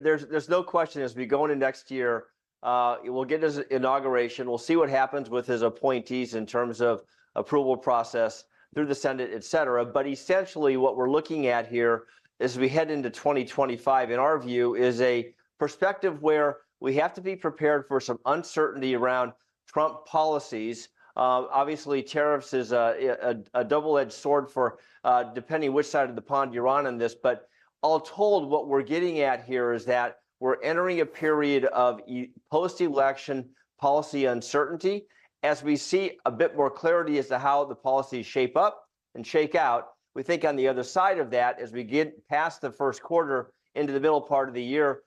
There's no question as we go into next year, we'll get his inauguration. We'll see what happens with his appointees in terms of approval process through the Senate, et cetera. But essentially, what we're looking at here as we head into 2025, in our view, is a perspective where we have to be prepared for some uncertainty around Trump policies. Obviously, tariffs is a double-edged sword for depending which side of the pond you're on this. But all told, what we're getting at here is that we're entering a period of post-election policy uncertainty. As we see a bit more clarity as to how the policies shape up and shake out, we think on the other side of that, as we get past the first quarter into the middle part of the year,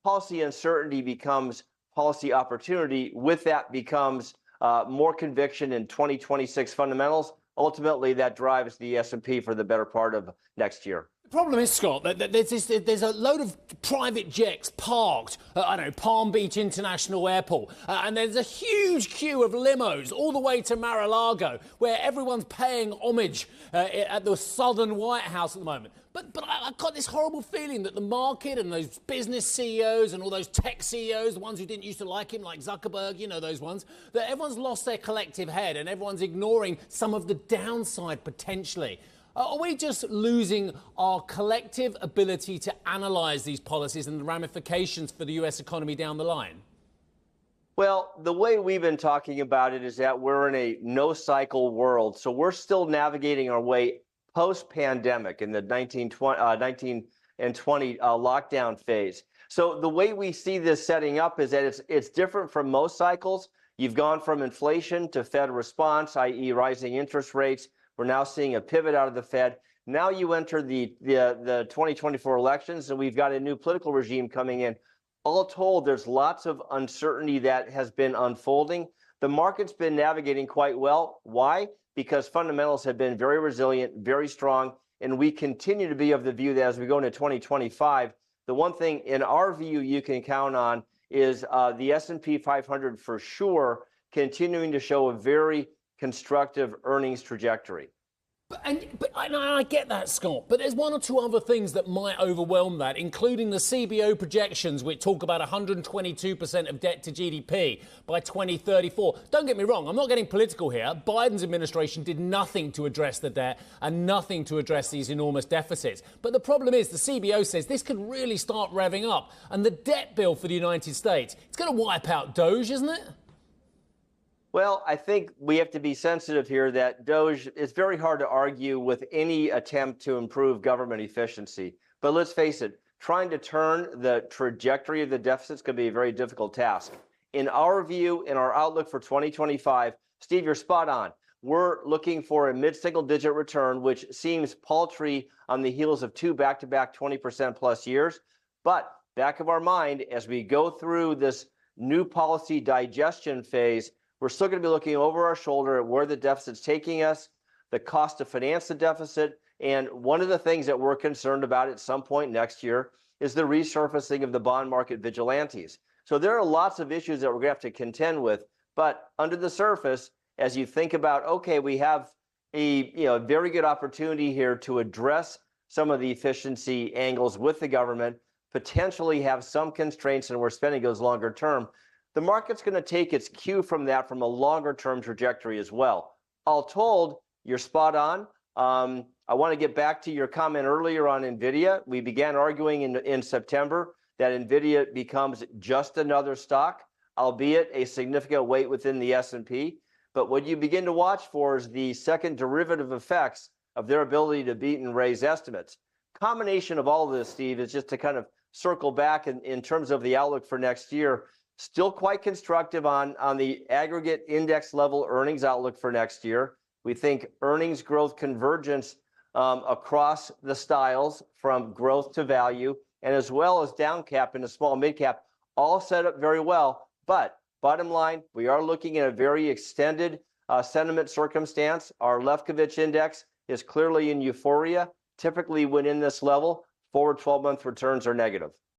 policy uncertainty becomes policy opportunity. With that becomes more conviction in 2026 fundamentals. Ultimately, that drives the S&P for the better part of next year. The problem is, Scott, that there's a load of private jets parked at, Palm Beach International Airport, and there's a huge queue of limos all the way to Mar-a-Lago, where everyone's paying homage at the southern White House at the moment. But I've got this horrible feeling that the market and those business CEOs and all those tech CEOs, the ones who didn't used to like him, like Zuckerberg, those ones, that everyone's lost their collective head and everyone's ignoring some of the downside potentially. Are we just losing our collective ability to analyze these policies and the ramifications for the US economy down the line? Well, the way we've been talking about it is that we're in a no-cycle world. So we're still navigating our way post-pandemic in the 19 and 20 lockdown phase. So the way we see this setting up is that it's different from most cycles. You've gone from inflation to Fed response, i.e. rising interest rates. We're now seeing a pivot out of the Fed. Now you enter the 2024 elections, and we've got a new political regime coming in. All told, there's lots of uncertainty that has been unfolding. The market's been navigating quite well. Why? Because fundamentals have been very resilient, very strong, and we continue to be of the view that as we go into 2025, the one thing in our view you can count on is the S&P 500 for sure continuing to show a very constructive earnings trajectory. But I get that, Scott, but there's one or two other things that might overwhelm that, including the CBO projections, which talk about 122% of debt to GDP by 2034. Don't get me wrong, I'm not getting political here. Biden's administration did nothing to address the debt and nothing to address these enormous deficits. But the problem is the CBO says this could really start revving up. And the debt bill for the United States, it's going to wipe out Doge, isn't it? Well, I think we have to be sensitive here that Doge is very hard to argue with any attempt to improve government efficiency. But let's face it, trying to turn the trajectory of the deficits could be a very difficult task. In our view, in our outlook for 2025, Steve, you're spot on. We're looking for a mid-single digit return, which seems paltry on the heels of two back-to-back 20% plus years. But back of our mind, as we go through this new policy digestion phase, we're still going to be looking over our shoulder at where the deficit's taking us, the cost to finance the deficit, and one of the things that we're concerned about at some point next year is the resurfacing of the bond market vigilantes. So there are lots of issues that we're going to have to contend with, but under the surface, as you think about, okay, we have a very good opportunity here to address some of the efficiency angles with the government, potentially have some constraints and where spending goes longer term. The market's going to take its cue from that from a longer term trajectory as well. All told, you're spot on. I want to get back to your comment earlier on NVIDIA. We began arguing in September that NVIDIA becomes just another stock, albeit a significant weight within the S&P. But what you begin to watch for is the second derivative effects of their ability to beat and raise estimates. Combination of all of this, Steve, is just to kind of circle back in terms of the outlook for next year. Still quite constructive on the aggregate index level earnings outlook for next year. We think earnings growth convergence across the styles from growth to value, and as well as down cap into small mid cap, all set up very well. But bottom line, we are looking at a very extended sentiment circumstance. Our Lefkovich index is clearly in euphoria. Typically when in this level, forward 12-month returns are negative.